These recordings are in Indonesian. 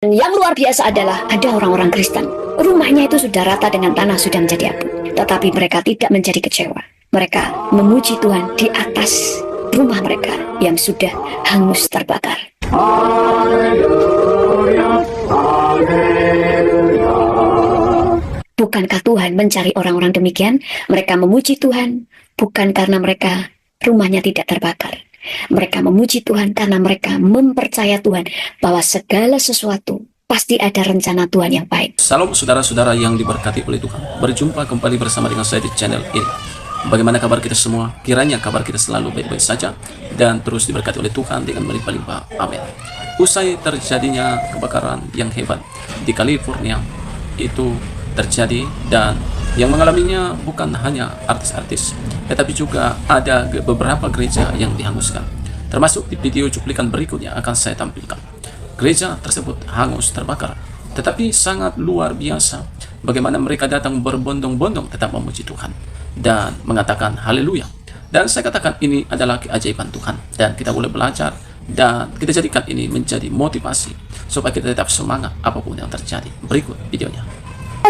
Dan yang luar biasa adalah ada orang-orang Kristen. Rumahnya itu sudah rata dengan tanah, sudah menjadi abu. Tetapi mereka tidak menjadi kecewa. Mereka memuji Tuhan di atas rumah mereka yang sudah hangus terbakar. Haleluya, haleluya. Bukankah Tuhan mencari orang-orang demikian? Mereka memuji Tuhan bukan karena mereka rumahnya tidak terbakar. Mereka memuji Tuhan karena mereka mempercaya Tuhan bahwa segala sesuatu pasti ada rencana Tuhan yang baik. Salam saudara-saudara yang diberkati oleh Tuhan. Berjumpa kembali bersama dengan saya di channel ini. Bagaimana kabar kita semua? Kiranya kabar kita selalu baik-baik saja dan terus diberkati oleh Tuhan dengan melimpah-limpah. Amin. Usai terjadinya kebakaran yang hebat di California itu terjadi, dan yang mengalaminya bukan hanya artis-artis, tetapi juga ada beberapa gereja yang dihanguskan. Termasuk di video cuplikan berikutnya akan saya tampilkan. Gereja tersebut hangus terbakar, tetapi sangat luar biasa bagaimana mereka datang berbondong-bondong tetap memuji Tuhan dan mengatakan haleluya. Dan saya katakan ini adalah keajaiban Tuhan, dan kita boleh belajar dan kita jadikan ini menjadi motivasi supaya kita tetap semangat apapun yang terjadi. Berikut videonya.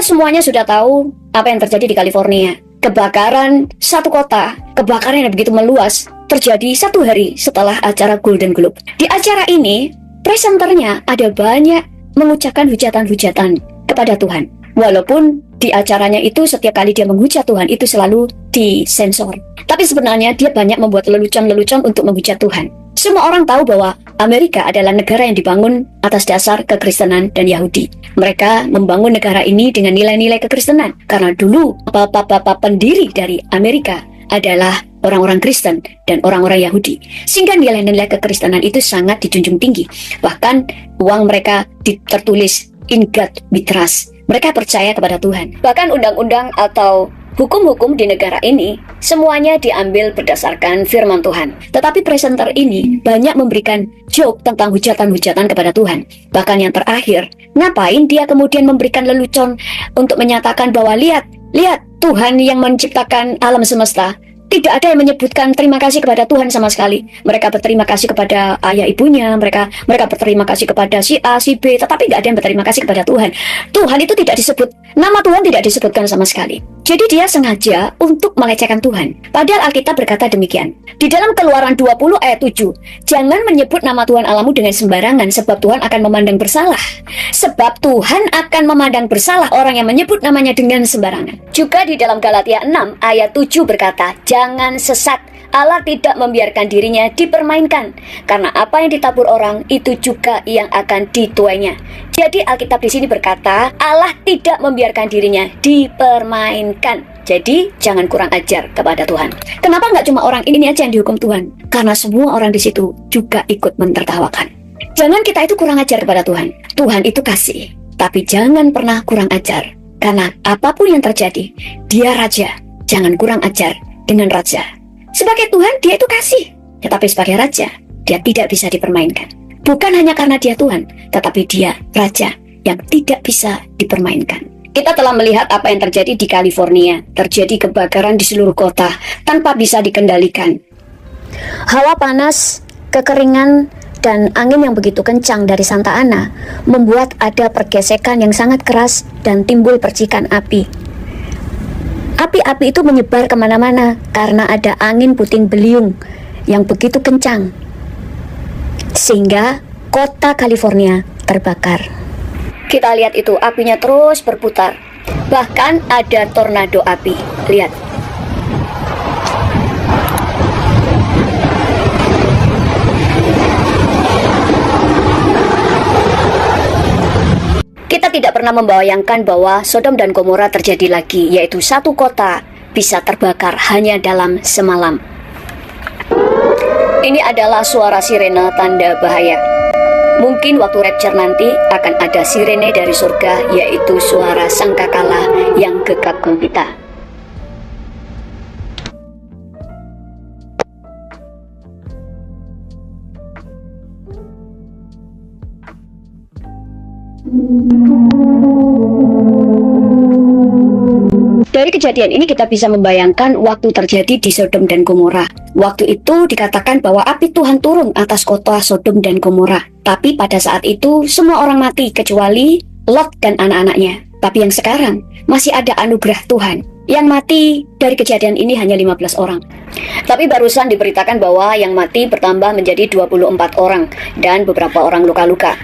Semuanya sudah tahu apa yang terjadi di California. Kebakaran satu kota, kebakaran yang begitu meluas, terjadi satu hari setelah acara Golden Globe. Di acara ini, presenternya ada banyak mengucapkan hujatan-hujatan kepada Tuhan. Walaupun di acaranya itu setiap kali dia menghujat Tuhan itu selalu disensor. Tapi sebenarnya dia banyak membuat lelucon-lelucon untuk menghujat Tuhan. Semua orang tahu bahwa Amerika adalah negara yang dibangun atas dasar kekristenan dan Yahudi. Mereka membangun negara ini dengan nilai-nilai kekristenan. Karena dulu bapak-bapak pendiri dari Amerika adalah orang-orang Kristen dan orang-orang Yahudi. Sehingga nilai-nilai kekristenan itu sangat dijunjung tinggi. Bahkan uang mereka tertulis "In God we trust". Mereka percaya kepada Tuhan. Bahkan undang-undang atau hukum-hukum di negara ini semuanya diambil berdasarkan firman Tuhan. Tetapi presenter ini banyak memberikan joke tentang hujatan-hujatan kepada Tuhan. Bahkan yang terakhir, ngapain dia kemudian memberikan lelucon untuk menyatakan bahwa lihat Tuhan yang menciptakan alam semesta. Tidak ada yang menyebutkan terima kasih kepada Tuhan sama sekali. Mereka berterima kasih kepada ayah ibunya, mereka berterima kasih kepada si A, si B, tetapi tidak ada yang berterima kasih kepada Tuhan. Tuhan itu tidak disebut, nama Tuhan tidak disebutkan sama sekali. Jadi dia sengaja untuk melecehkan Tuhan. Padahal Alkitab berkata demikian. Di dalam Keluaran 20 ayat 7, jangan menyebut nama Tuhan Allahmu dengan sembarangan, sebab Tuhan akan memandang bersalah. Sebab Tuhan akan memandang bersalah orang yang menyebut namanya dengan sembarangan. Juga di dalam Galatia 6 ayat 7 berkata, jangan sesat, Allah tidak membiarkan dirinya dipermainkan. Karena apa yang ditabur orang, itu juga yang akan dituainya. Jadi Alkitab di sini berkata, Allah tidak membiarkan dirinya dipermainkan. Jadi jangan kurang ajar kepada Tuhan. Kenapa nggak cuma orang ini aja yang dihukum Tuhan? Karena semua orang di situ juga ikut mentertawakan. Jangan kita itu kurang ajar kepada Tuhan. Tuhan itu kasih, tapi jangan pernah kurang ajar. Karena apapun yang terjadi, dia raja. Jangan kurang ajar dengan raja. Sebagai Tuhan, dia itu kasih. Tetapi sebagai raja, dia tidak bisa dipermainkan. Bukan hanya karena dia Tuhan, tetapi dia raja yang tidak bisa dipermainkan. Kita telah melihat apa yang terjadi di California. Terjadi kebakaran di seluruh kota tanpa bisa dikendalikan. Hawa panas, kekeringan, dan angin yang begitu kencang dari Santa Ana membuat ada pergesekan yang sangat keras dan timbul percikan api. Api-api itu menyebar kemana-mana karena ada angin puting beliung yang begitu kencang, sehingga kota California terbakar. Kita lihat itu, apinya terus berputar. Bahkan ada tornado api. Lihat. Kita tidak pernah membayangkan bahwa Sodom dan Gomora terjadi lagi, yaitu satu kota bisa terbakar hanya dalam semalam. Ini adalah suara sirene tanda bahaya. Mungkin waktu rapture nanti akan ada sirene dari surga, yaitu suara sangkakala yang gegap gempita. Dari kejadian ini kita bisa membayangkan waktu terjadi di Sodom dan Gomora. Waktu itu dikatakan bahwa api Tuhan turun atas kota Sodom dan Gomora. Tapi pada saat itu semua orang mati kecuali Lot dan anak-anaknya. Tapi yang sekarang masih ada anugerah Tuhan. Yang mati dari kejadian ini hanya 15 orang. Tapi barusan diberitakan bahwa yang mati bertambah menjadi 24 orang dan beberapa orang luka-luka.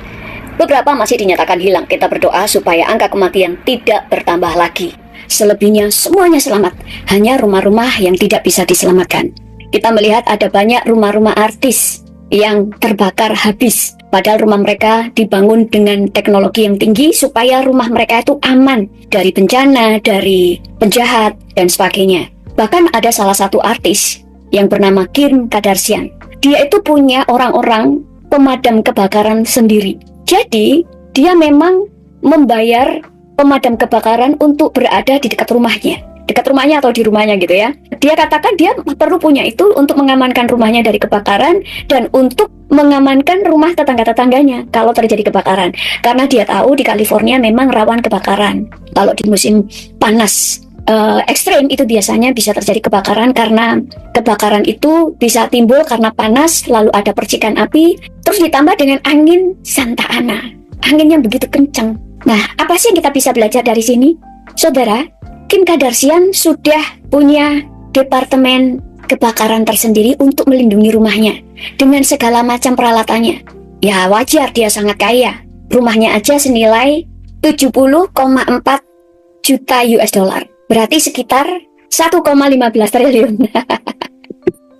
Beberapa masih dinyatakan hilang. Kita berdoa supaya angka kematian tidak bertambah lagi. Selebihnya semuanya selamat, hanya rumah-rumah yang tidak bisa diselamatkan. Kita melihat ada banyak rumah-rumah artis yang terbakar habis, padahal rumah mereka dibangun dengan teknologi yang tinggi supaya rumah mereka itu aman dari bencana, dari penjahat, dan sebagainya. Bahkan ada salah satu artis yang bernama Kim Kardashian. Dia itu punya orang-orang pemadam kebakaran sendiri. Jadi, dia memang membayar pemadam kebakaran untuk berada di dekat rumahnya atau di rumahnya gitu ya. Dia katakan dia perlu punya itu untuk mengamankan rumahnya dari kebakaran dan untuk mengamankan rumah tetangga-tetangganya kalau terjadi kebakaran. Karena dia tahu di California memang rawan kebakaran. Kalau di musim panas ekstrim itu biasanya bisa terjadi kebakaran karena kebakaran itu bisa timbul karena panas, lalu ada percikan api, terus ditambah dengan angin Santa Ana. Angin yang begitu kencang. Nah, apa sih yang kita bisa belajar dari sini? Saudara, Kim Kardashian sudah punya departemen kebakaran tersendiri untuk melindungi rumahnya dengan segala macam peralatannya. Ya, wajar dia sangat kaya. Rumahnya aja senilai 70,4 juta US dollar. Berarti sekitar 1,15 triliun.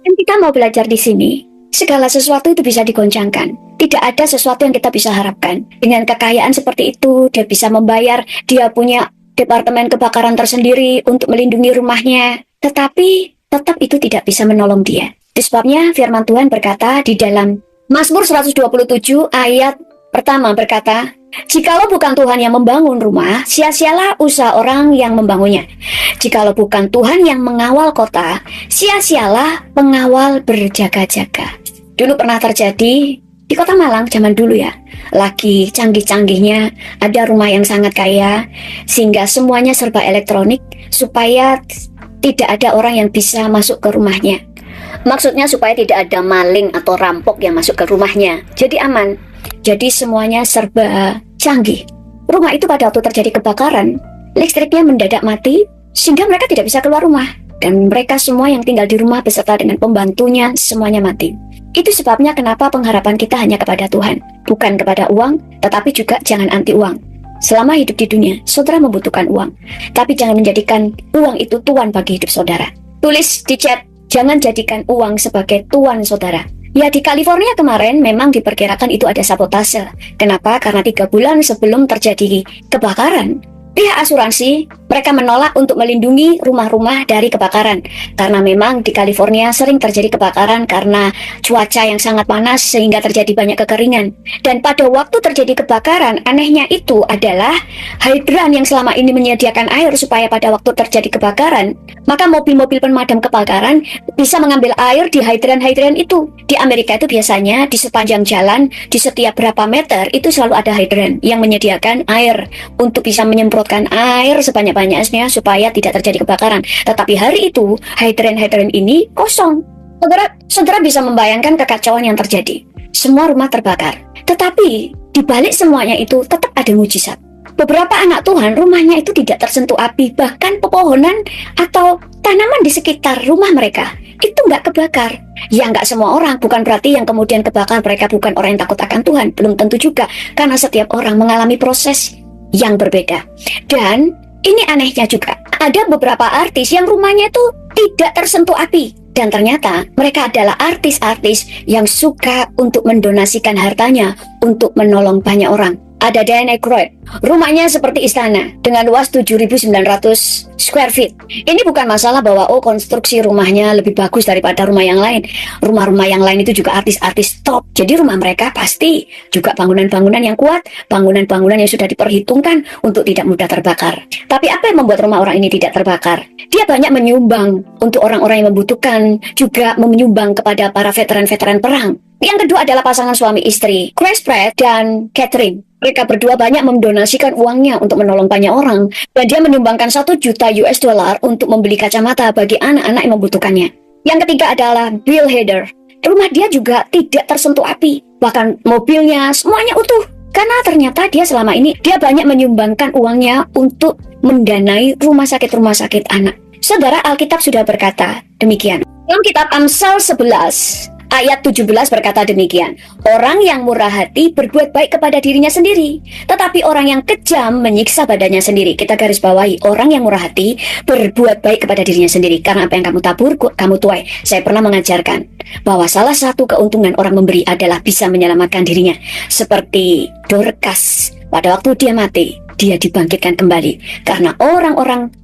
Dan kita mau belajar di sini, segala sesuatu itu bisa digoncangkan. Tidak ada sesuatu yang kita bisa harapkan. Dengan kekayaan seperti itu, dia bisa membayar, dia punya departemen kebakaran tersendiri untuk melindungi rumahnya. Tetapi, tetap itu tidak bisa menolong dia. Itu sebabnya firman Tuhan berkata di dalam Mazmur 127 ayat pertama berkata, "Jikalau bukan Tuhan yang membangun rumah, sia-sialah usaha orang yang membangunnya. Jikalau bukan Tuhan yang mengawal kota, sia-sialah pengawal berjaga-jaga." Dulu pernah terjadi di Kota Malang zaman dulu ya, lagi canggih-canggihnya, ada rumah yang sangat kaya, sehingga semuanya serba elektronik, supaya tidak ada orang yang bisa masuk ke rumahnya. Maksudnya supaya tidak ada maling atau rampok yang masuk ke rumahnya, jadi aman. Jadi semuanya serba canggih. Rumah itu pada waktu terjadi kebakaran, listriknya mendadak mati, sehingga mereka tidak bisa keluar rumah. Dan mereka semua yang tinggal di rumah beserta dengan pembantunya, semuanya mati. Itu sebabnya kenapa pengharapan kita hanya kepada Tuhan, bukan kepada uang, tetapi juga jangan anti uang. Selama hidup di dunia, saudara membutuhkan uang, tapi jangan menjadikan uang itu tuan bagi hidup saudara. Tulis di chat, jangan jadikan uang sebagai tuan saudara. Ya, di California kemarin memang diperkirakan itu ada sabotase. Kenapa? Karena 3 bulan sebelum terjadi kebakaran, pihak asuransi mereka menolak untuk melindungi rumah-rumah dari kebakaran karena memang di California sering terjadi kebakaran karena cuaca yang sangat panas sehingga terjadi banyak kekeringan. Dan pada waktu terjadi kebakaran, anehnya itu adalah hidran yang selama ini menyediakan air supaya pada waktu terjadi kebakaran, maka mobil-mobil pemadam kebakaran bisa mengambil air di hidran-hidran itu. Di Amerika itu biasanya di sepanjang jalan, di setiap berapa meter itu selalu ada hidran yang menyediakan air untuk bisa menyemprotkan air sebanyak-banyaknya supaya tidak terjadi kebakaran. Tetapi hari itu hidran-hidran ini kosong. Saudara bisa membayangkan kekacauan yang terjadi. Semua rumah terbakar. Tetapi di balik semuanya itu tetap ada mujizat. Beberapa anak Tuhan rumahnya itu tidak tersentuh api, bahkan pepohonan atau tanaman di sekitar rumah mereka itu nggak kebakar. Ya nggak semua orang, bukan berarti yang kemudian kebakar mereka bukan orang yang takut akan Tuhan. Belum tentu juga, karena setiap orang mengalami proses yang berbeda. Dan ini anehnya juga, ada beberapa artis yang rumahnya itu tidak tersentuh api. Dan ternyata mereka adalah artis-artis yang suka untuk mendonasikan hartanya untuk menolong banyak orang. Ada Dan Aykroyd, rumahnya seperti istana dengan luas 7.900 square feet. Ini bukan masalah bahwa konstruksi rumahnya lebih bagus daripada rumah yang lain. Rumah-rumah yang lain itu juga artis-artis top. Jadi rumah mereka pasti juga bangunan-bangunan yang kuat, bangunan-bangunan yang sudah diperhitungkan untuk tidak mudah terbakar. Tapi apa yang membuat rumah orang ini tidak terbakar? Dia banyak menyumbang untuk orang-orang yang membutuhkan, juga menyumbang kepada para veteran-veteran perang. Yang kedua adalah pasangan suami istri, Chris Pratt dan Catherine. Mereka berdua banyak mendonasikan uangnya untuk menolong banyak orang. Dan dia menyumbangkan 1 juta US dollar untuk membeli kacamata bagi anak-anak yang membutuhkannya. Yang ketiga adalah Bill Hader. Rumah dia juga tidak tersentuh api. Bahkan mobilnya semuanya utuh. Karena ternyata dia selama ini, dia banyak menyumbangkan uangnya untuk mendanai rumah sakit anak. Saudara, Alkitab sudah berkata demikian. Dalam kitab Amsal 11, ayat 17 berkata demikian. Orang yang murah hati berbuat baik kepada dirinya sendiri, tetapi orang yang kejam menyiksa badannya sendiri. Kita garis bawahi, orang yang murah hati berbuat baik kepada dirinya sendiri. Karena apa yang kamu tabur, kamu tuai. Saya pernah mengajarkan bahwa salah satu keuntungan orang memberi adalah bisa menyelamatkan dirinya. Seperti Dorcas, pada waktu dia mati, dia dibangkitkan kembali. Karena orang-orang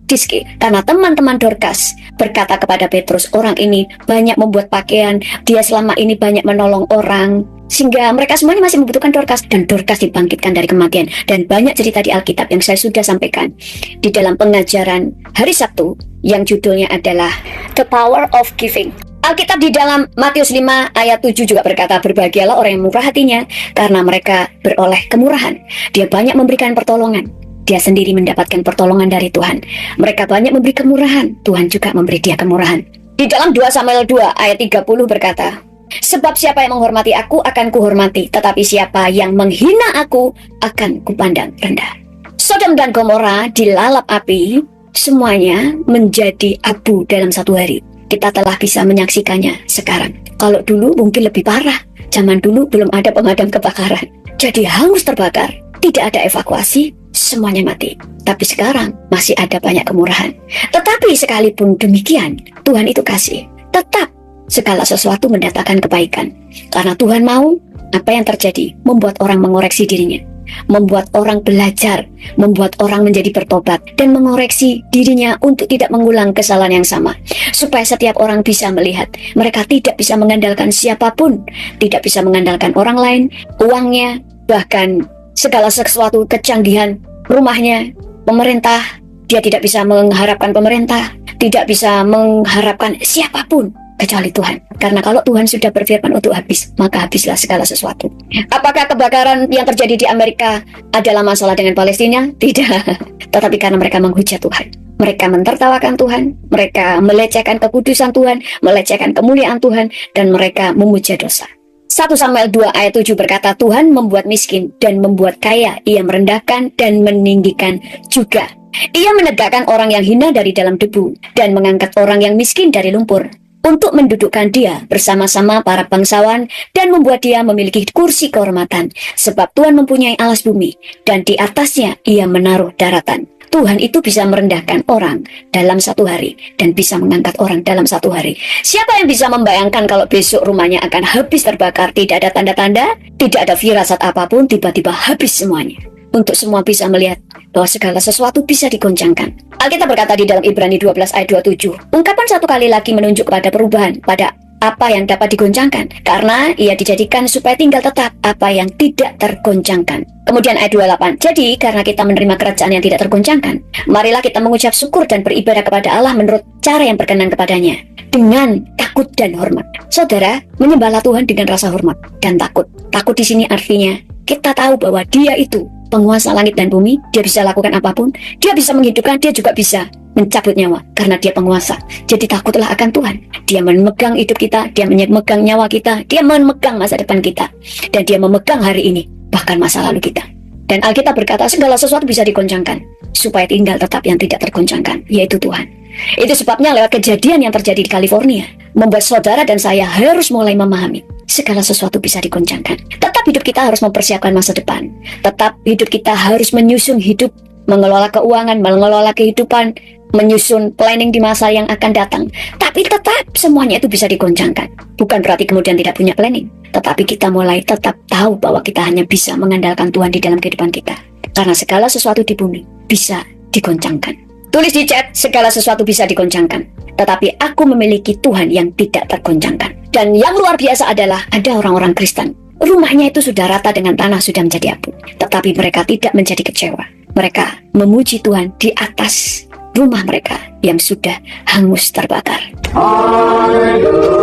karena teman-teman Dorcas berkata kepada Petrus, orang ini banyak membuat pakaian, dia selama ini banyak menolong orang, sehingga mereka semuanya masih membutuhkan Dorcas, dan Dorcas dibangkitkan dari kematian. Dan banyak cerita di Alkitab yang saya sudah sampaikan di dalam pengajaran hari Sabtu yang judulnya adalah The Power of Giving. Alkitab di dalam Matius 5 ayat 7 juga berkata, berbahagialah orang yang murah hatinya, karena mereka beroleh kemurahan. Dia banyak memberikan pertolongan. Dia sendiri mendapatkan pertolongan dari Tuhan. Mereka banyak memberi kemurahan. Tuhan juga memberi dia kemurahan. Di dalam 2 Samuel 2 ayat 30 berkata, sebab siapa yang menghormati aku akan kuhormati, tetapi siapa yang menghina aku akan kupandang rendah. Sodom dan Gomora dilalap api, semuanya menjadi abu dalam 1 hari. Kita telah bisa menyaksikannya sekarang. Kalau dulu mungkin lebih parah. Zaman dulu belum ada pemadam kebakaran. Jadi hangus terbakar, tidak ada evakuasi, semuanya mati. Tapi sekarang masih ada banyak kemurahan. Tetapi sekalipun demikian, Tuhan itu kasih. Tetap segala sesuatu mendatangkan kebaikan. Karena Tuhan mau apa yang terjadi membuat orang mengoreksi dirinya, membuat orang belajar, membuat orang menjadi bertobat, dan mengoreksi dirinya untuk tidak mengulang kesalahan yang sama. Supaya setiap orang bisa melihat mereka tidak bisa mengandalkan siapapun, tidak bisa mengandalkan orang lain, uangnya, bahkan segala sesuatu, kecanggihan rumahnya, pemerintah. Dia tidak bisa mengharapkan pemerintah, tidak bisa mengharapkan siapapun kecuali Tuhan. Karena kalau Tuhan sudah berfirman untuk habis, maka habislah segala sesuatu. Apakah kebakaran yang terjadi di Amerika adalah masalah dengan Palestina? Tidak. Tetapi karena mereka menghujat Tuhan, mereka mentertawakan Tuhan, mereka melecehkan kekudusan Tuhan, melecehkan kemuliaan Tuhan, dan mereka memuja dosa. 1 Samuel 2 ayat 7 berkata, Tuhan membuat miskin dan membuat kaya, ia merendahkan dan meninggikan juga. Ia menegakkan orang yang hina dari dalam debu dan mengangkat orang yang miskin dari lumpur, untuk mendudukkan dia bersama-sama para bangsawan dan membuat dia memiliki kursi kehormatan. Sebab Tuhan mempunyai alas bumi dan di atasnya ia menaruh daratan. Tuhan itu bisa merendahkan orang dalam 1 hari dan bisa mengangkat orang dalam 1 hari. Siapa yang bisa membayangkan kalau besok rumahnya akan habis terbakar, tidak ada tanda-tanda, tidak ada firasat apapun, tiba-tiba habis semuanya. Untuk semua bisa melihat bahwa segala sesuatu bisa digoncangkan. Alkitab berkata di dalam Ibrani 12 ayat 27, ungkapan satu kali lagi menunjuk pada perubahan, pada apa yang dapat digoncangkan, karena ia dijadikan supaya tinggal tetap apa yang tidak tergoncangkan. Kemudian ayat 28, jadi karena kita menerima kerajaan yang tidak tergoncangkan, marilah kita mengucap syukur dan beribadah kepada Allah menurut cara yang berkenan kepadanya, dengan takut dan hormat. Saudara, menyembahlah Tuhan dengan rasa hormat dan takut. Takut di sini artinya kita tahu bahwa Dia itu penguasa langit dan bumi, Dia bisa lakukan apapun, Dia bisa menghidupkan, Dia juga bisa mencabut nyawa, karena Dia penguasa. Jadi takutlah akan Tuhan. Dia memegang hidup kita, Dia memegang nyawa kita, Dia memegang masa depan kita, dan Dia memegang hari ini, bahkan masa lalu kita. Dan Alkitab berkata segala sesuatu bisa digoncangkan, supaya tinggal tetap yang tidak tergoncangkan, yaitu Tuhan. Itu sebabnya lewat kejadian yang terjadi di California, membuat saudara dan saya harus mulai memahami segala sesuatu bisa digoncangkan. Tetap hidup kita harus mempersiapkan masa depan. Tetap hidup kita harus menyusun hidup, mengelola keuangan, mengelola kehidupan, menyusun planning di masa yang akan datang. Tapi tetap semuanya itu bisa digoncangkan. Bukan berarti kemudian tidak punya planning, tetapi kita mulai tetap tahu bahwa kita hanya bisa mengandalkan Tuhan di dalam kehidupan kita. Karena segala sesuatu di bumi bisa digoncangkan. Tulis di chat, segala sesuatu bisa digoncangkan, tetapi aku memiliki Tuhan yang tidak tergoncangkan. Dan yang luar biasa adalah ada orang-orang Kristen, rumahnya itu sudah rata dengan tanah, sudah menjadi abu, tetapi mereka tidak menjadi kecewa. Mereka memuji Tuhan di atas rumah mereka yang sudah hangus terbakar. Haleluya.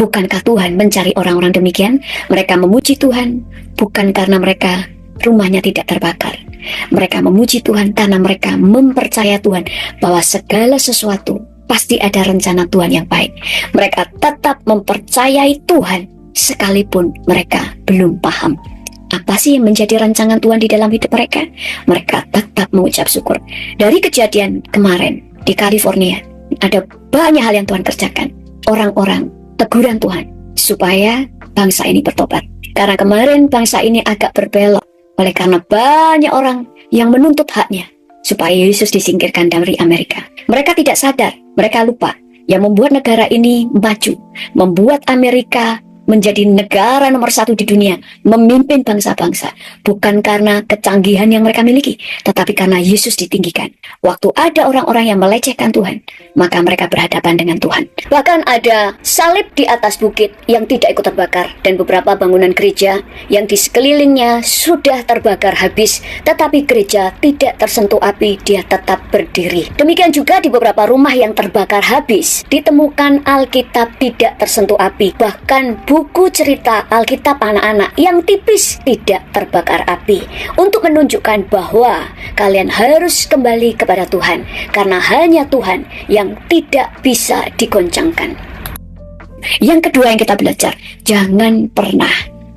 Bukankah Tuhan mencari orang-orang demikian? Mereka memuji Tuhan bukan karena mereka rumahnya tidak terbakar. Mereka memuji Tuhan karena mereka mempercaya Tuhan bahwa segala sesuatu pasti ada rencana Tuhan yang baik. Mereka tetap mempercayai Tuhan sekalipun mereka belum paham apa sih yang menjadi rancangan Tuhan di dalam hidup mereka. Mereka tetap mengucap syukur. Dari kejadian kemarin di California, ada banyak hal yang Tuhan kerjakan. Orang-orang teguran Tuhan supaya bangsa ini bertobat. Karena kemarin bangsa ini agak berbelok oleh karena banyak orang yang menuntut haknya supaya Yesus disingkirkan dari Amerika. Mereka tidak sadar, mereka lupa yang membuat negara ini maju, membuat Amerika menjadi negara nomor 1 di dunia, memimpin bangsa-bangsa, bukan karena kecanggihan yang mereka miliki, tetapi karena Yesus ditinggikan. Waktu ada orang-orang yang melecehkan Tuhan, maka mereka berhadapan dengan Tuhan. Bahkan ada salib di atas bukit yang tidak ikut terbakar, dan beberapa bangunan gereja yang di sekelilingnya sudah terbakar habis, tetapi gereja tidak tersentuh api, dia tetap berdiri. Demikian juga di beberapa rumah yang terbakar habis, ditemukan Alkitab tidak tersentuh api, bahkan buku cerita Alkitab anak-anak yang tipis tidak terbakar api, untuk menunjukkan bahwa kalian harus kembali kepada Tuhan, karena hanya Tuhan yang tidak bisa digoncangkan. Yang kedua yang kita belajar, jangan pernah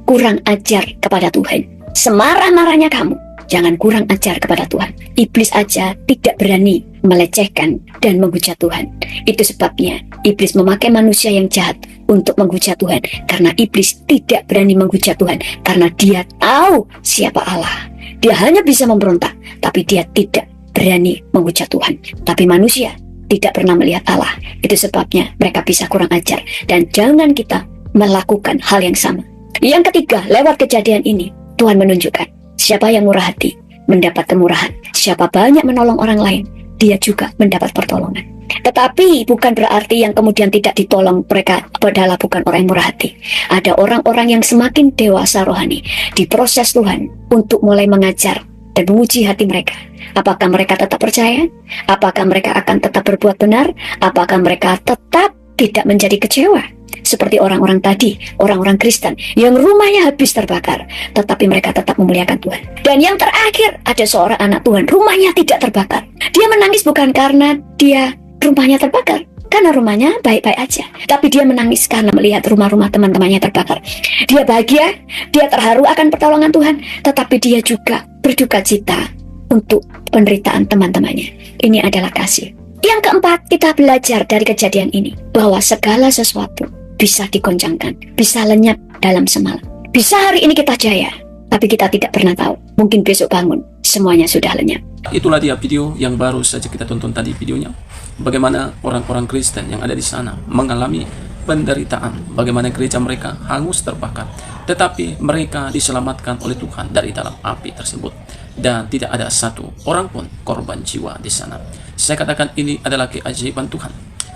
kurang ajar kepada Tuhan. Semarah-marahnya kamu, jangan kurang ajar kepada Tuhan. Iblis aja tidak berani melecehkan dan menghujat Tuhan. Itu sebabnya iblis memakai manusia yang jahat untuk menghujat Tuhan, karena iblis tidak berani menghujat Tuhan karena dia tahu siapa Allah. Dia hanya bisa memberontak, tapi dia tidak berani menghujat Tuhan. Tapi manusia tidak pernah melihat Allah. Itu sebabnya mereka bisa kurang ajar, dan jangan kita melakukan hal yang sama. Yang ketiga, lewat kejadian ini Tuhan menunjukkan siapa yang murah hati mendapat kemurahan, siapa banyak menolong orang lain, dia juga mendapat pertolongan. Tetapi bukan berarti yang kemudian tidak ditolong mereka adalah bukan orang yang murah hati. Ada orang-orang yang semakin dewasa rohani, diproses Tuhan untuk mulai mengajar dan menguji hati mereka. Apakah mereka tetap percaya? Apakah mereka akan tetap berbuat benar? Apakah mereka tetap tidak menjadi kecewa? Seperti orang-orang tadi, orang-orang Kristen yang rumahnya habis terbakar, tetapi mereka tetap memuliakan Tuhan. Dan yang terakhir, ada seorang anak Tuhan, rumahnya tidak terbakar. Dia menangis bukan karena dia rumahnya terbakar, karena rumahnya baik-baik aja, tapi dia menangis karena melihat rumah-rumah teman-temannya terbakar. Dia bahagia, dia terharu akan pertolongan Tuhan, tetapi dia juga berduka cita untuk penderitaan teman-temannya. Ini adalah kasih. Yang keempat, kita belajar dari kejadian ini bahwa segala sesuatu bisa digoncangkan, bisa lenyap dalam semalam. Bisa hari ini kita jaya, tapi kita tidak pernah tahu. Mungkin besok bangun, semuanya sudah lenyap. Itulah dia video yang baru saja kita tonton tadi videonya. Bagaimana orang-orang Kristen yang ada di sana mengalami penderitaan, bagaimana gereja mereka hangus terbakar, tetapi mereka diselamatkan oleh Tuhan dari dalam api tersebut, dan tidak ada satu orang pun korban jiwa di sana. Saya katakan ini adalah keajaiban Tuhan.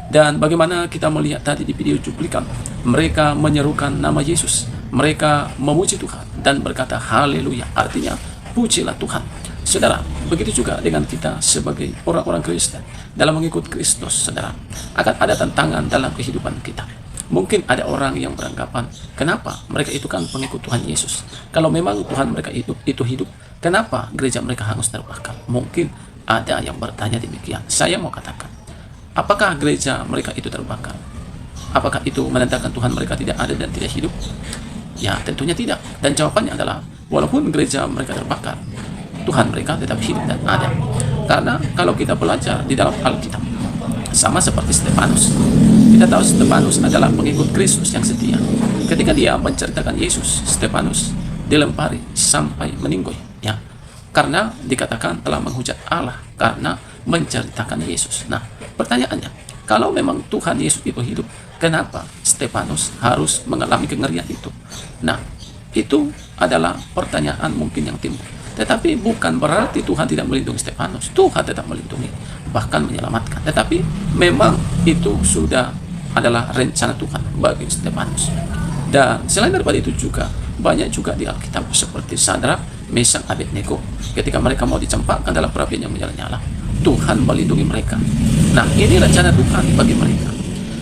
Dan bagaimana kita melihat tadi di video cuplikan, mereka menyerukan nama Yesus, mereka memuji Tuhan dan berkata haleluya, artinya pujilah Tuhan. Saudara, begitu juga dengan kita sebagai orang-orang Kristen dalam mengikut Kristus. Saudara, akan ada tantangan dalam kehidupan kita. Mungkin ada orang yang beranggapan, kenapa mereka itu kan pengikut Tuhan Yesus? Kalau memang Tuhan mereka itu hidup, kenapa gereja mereka hangus terbakar? Mungkin ada yang bertanya demikian. Saya mau katakan, apakah gereja mereka itu terbakar? Apakah itu menandakan Tuhan mereka tidak ada dan tidak hidup? Ya, tentunya tidak. Dan jawabannya adalah, walaupun gereja mereka terbakar, Tuhan mereka tetap hidup dan ada. Karena kalau kita belajar di dalam Alkitab, sama seperti Stefanus, kita tahu Stefanus adalah pengikut Kristus yang setia. Ketika dia menceritakan Yesus, Stefanus dilempari sampai meninggoy, ya, karena dikatakan telah menghujat Allah karena menceritakan Yesus. Nah, pertanyaannya, kalau memang Tuhan Yesus itu hidup, kenapa Stefanus harus mengalami kengerian itu? Nah, itu adalah pertanyaan mungkin yang timbul. Tetapi bukan berarti Tuhan tidak melindungi Stefanus. Tuhan tetap melindungi, bahkan menyelamatkan. Tetapi memang itu sudah adalah rencana Tuhan bagi Stefanus. Dan selain daripada itu juga, banyak juga di Alkitab seperti Sadrak, Mesak, Abednego, ketika mereka mau dicampakkan dalam perapian yang menyala-nyala, Tuhan melindungi mereka. Nah, ini rencana Tuhan bagi mereka.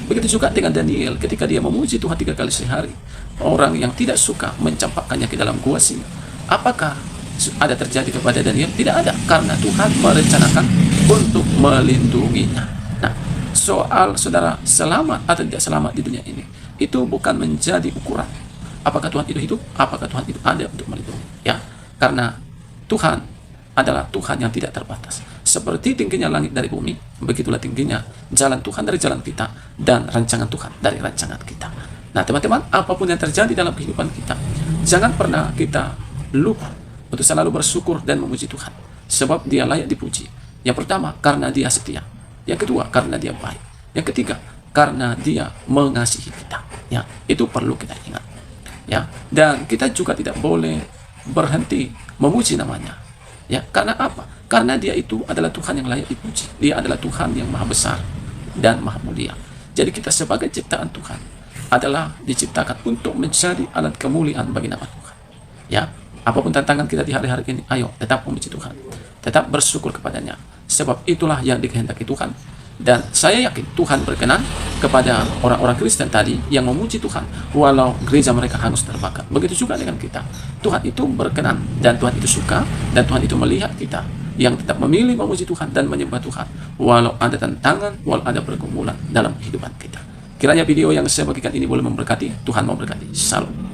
Begitu juga dengan Daniel ketika dia memuji Tuhan 3 kali sehari. Orang yang tidak suka mencampakkannya ke dalam gua singa. Apakah ada terjadi kepada Daniel? Tidak ada, karena Tuhan merencanakan untuk melindunginya. Nah, soal saudara selamat atau tidak selamat di dunia ini, itu bukan menjadi ukuran apakah Tuhan itu hidup, apakah Tuhan itu ada untuk melindungi. Ya, karena Tuhan adalah Tuhan yang tidak terbatas. Seperti tingginya langit dari bumi, begitulah tingginya jalan Tuhan dari jalan kita, dan rancangan Tuhan dari rancangan kita. Nah, teman-teman, apapun yang terjadi dalam kehidupan kita, jangan pernah kita lupa untuk selalu bersyukur dan memuji Tuhan, sebab Dia layak dipuji. Yang pertama, karena Dia setia. Yang kedua, karena Dia baik. Yang ketiga, karena Dia mengasihi kita. Ya, itu perlu kita ingat. Ya, dan kita juga tidak boleh berhenti memuji namanya. Ya, karena apa? Karena Dia itu adalah Tuhan yang layak dipuji. Dia adalah Tuhan yang maha besar dan maha mulia. Jadi kita sebagai ciptaan Tuhan adalah diciptakan untuk menjadi alat kemuliaan bagi nama Tuhan. Ya, apapun tantangan kita di hari-hari ini, ayo tetap memuji Tuhan, tetap bersyukur kepadanya, sebab itulah yang dikehendaki Tuhan. Dan saya yakin Tuhan berkenan kepada orang-orang Kristen tadi yang memuji Tuhan walau gereja mereka hangus terbakar. Begitu juga dengan kita. Tuhan itu berkenan dan Tuhan itu suka, dan Tuhan itu melihat kita yang tetap memilih memuji Tuhan dan menyembah Tuhan walau ada tantangan, walau ada pergumulan dalam kehidupan kita. Kiranya video yang saya bagikan ini boleh memberkati. Tuhan memberkati. Salam.